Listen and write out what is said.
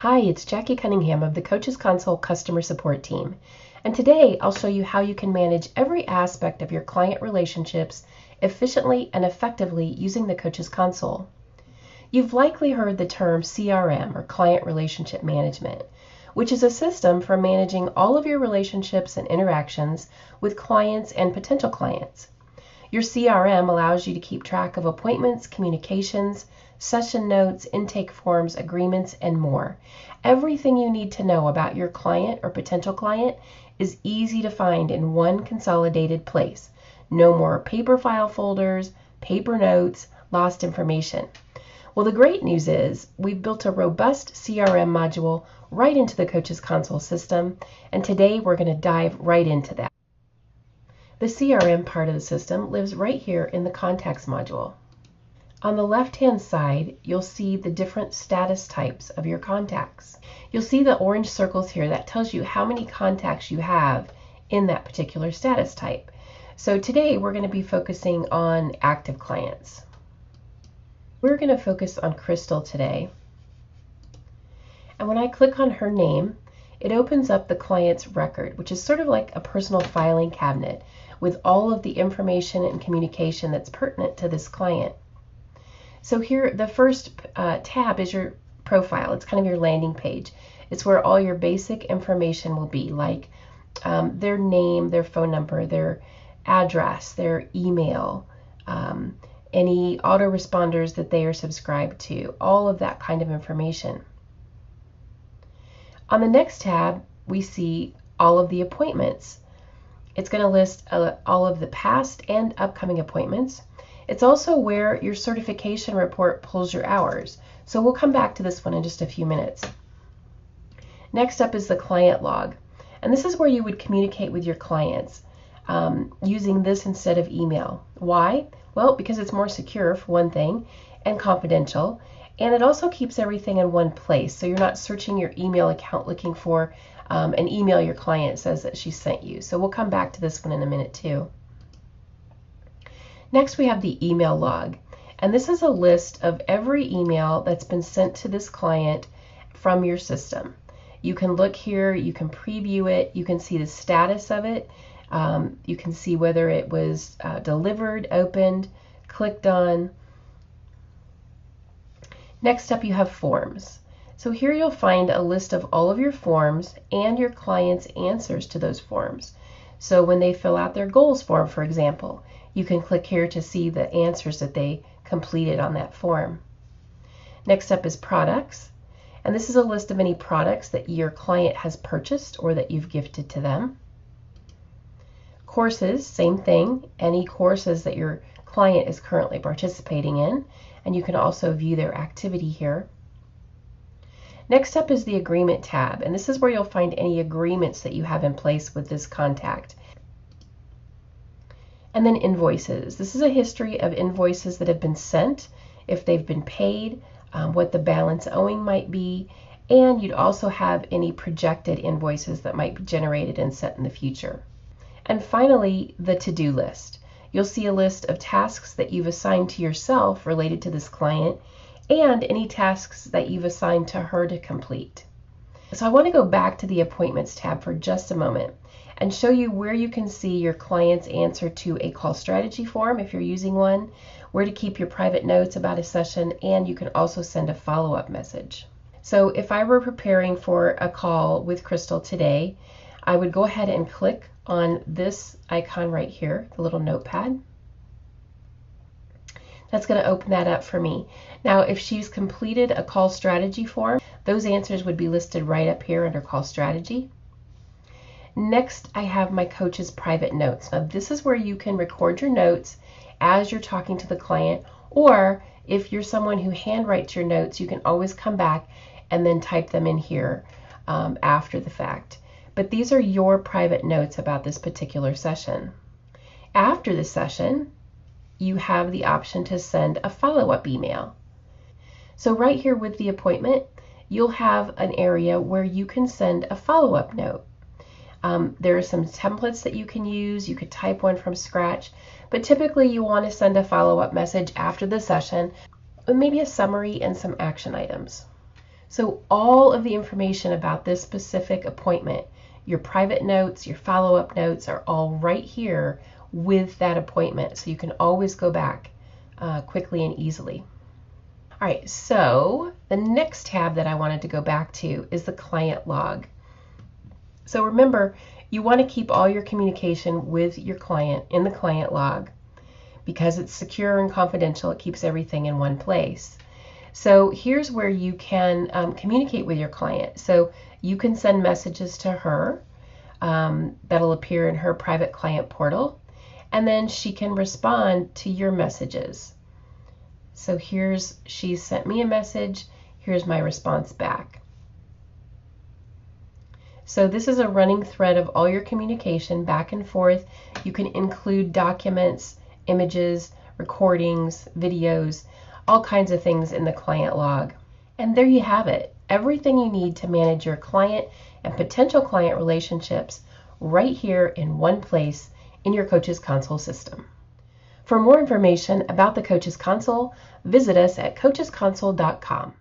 Hi, it's Jackie Cunningham of the Coaches Console Customer Support Team. And today I'll show you how you can manage every aspect of your client relationships efficiently and effectively using the Coaches Console. You've likely heard the term CRM, or Client Relationship Management, which is a system for managing all of your relationships and interactions with clients and potential clients. Your CRM allows you to keep track of appointments, communications, session notes, intake forms, agreements, and more. Everything you need to know about your client or potential client is easy to find in one consolidated place. No more paper file folders, paper notes, lost information. Well, the great news is we've built a robust CRM module right into the Coaches Console system, and today we're going to dive right into that. The CRM part of the system lives right here in the Contacts module. On the left-hand side, you'll see the different status types of your contacts. You'll see the orange circles here. That tells you how many contacts you have in that particular status type. So today we're going to be focusing on active clients. We're going to focus on Crystal today. And when I click on her name, it opens up the client's record, which is sort of like a personal filing cabinet with all of the information and communication that's pertinent to this client. So here, the first tab is your profile. It's kind of your landing page. It's where all your basic information will be, like their name, their phone number, their address, their email, any autoresponders that they are subscribed to, all of that kind of information. On the next tab, we see all of the appointments. It's going to list all of the past and upcoming appointments. It's also where your certification report pulls your hours. So we'll come back to this one in just a few minutes. Next up is the client log. And this is where you would communicate with your clients using this instead of email. Why? Well, because it's more secure, for one thing, and confidential. And it also keeps everything in one place. So you're not searching your email account looking for an email your client says that she sent you. So we'll come back to this one in a minute too. Next, we have the email log. And this is a list of every email that's been sent to this client from your system. You can look here, you can preview it, you can see the status of it, you can see whether it was delivered, opened, clicked on. Next up, you have forms. So here you'll find a list of all of your forms and your clients' answers to those forms. So when they fill out their goals form, for example, you can click here to see the answers that they completed on that form. Next up is products. And this is a list of any products that your client has purchased or that you've gifted to them. Courses, same thing, any courses that your client is currently participating in, and you can also view their activity here. Next up is the agreement tab, and this is where you'll find any agreements that you have in place with this contact. And then invoices. This is a history of invoices that have been sent, if they've been paid, what the balance owing might be, and you'd also have any projected invoices that might be generated and sent in the future. And finally, the to-do list. You'll see a list of tasks that you've assigned to yourself related to this client and any tasks that you've assigned to her to complete. So I want to go back to the Appointments tab for just a moment and show you where you can see your client's answer to a call strategy form if you're using one, where to keep your private notes about a session, and you can also send a follow-up message. So if I were preparing for a call with Crystal today, I would go ahead and click on this icon right here, the little notepad. That's going to open that up for me. Now, if she's completed a call strategy form, those answers would be listed right up here under call strategy. Next, I have my coach's private notes. Now, this is where you can record your notes as you're talking to the client, or if you're someone who handwrites your notes, you can always come back and then type them in here after the fact. But these are your private notes about this particular session. After the session, you have the option to send a follow-up email. So right here with the appointment, you'll have an area where you can send a follow-up note. There are some templates that you can use. You could type one from scratch, but typically you want to send a follow-up message after the session with maybe a summary and some action items. So all of the information about this specific appointment, your private notes, your follow-up notes are all right here with that appointment. So you can always go back quickly and easily. All right, so the next tab that I wanted to go back to is the client log. So remember, you want to keep all your communication with your client in the client log. Because it's secure and confidential, it keeps everything in one place. So here's where you can communicate with your client. So you can send messages to her that'll appear in her private client portal, and then she can respond to your messages. So she sent me a message, here's my response back. So this is a running thread of all your communication back and forth. You can include documents, images, recordings, videos, all kinds of things in the client log. And there you have it, everything you need to manage your client and potential client relationships right here in one place in your Coaches Console system. For more information about the Coaches Console, visit us at coachesconsole.com.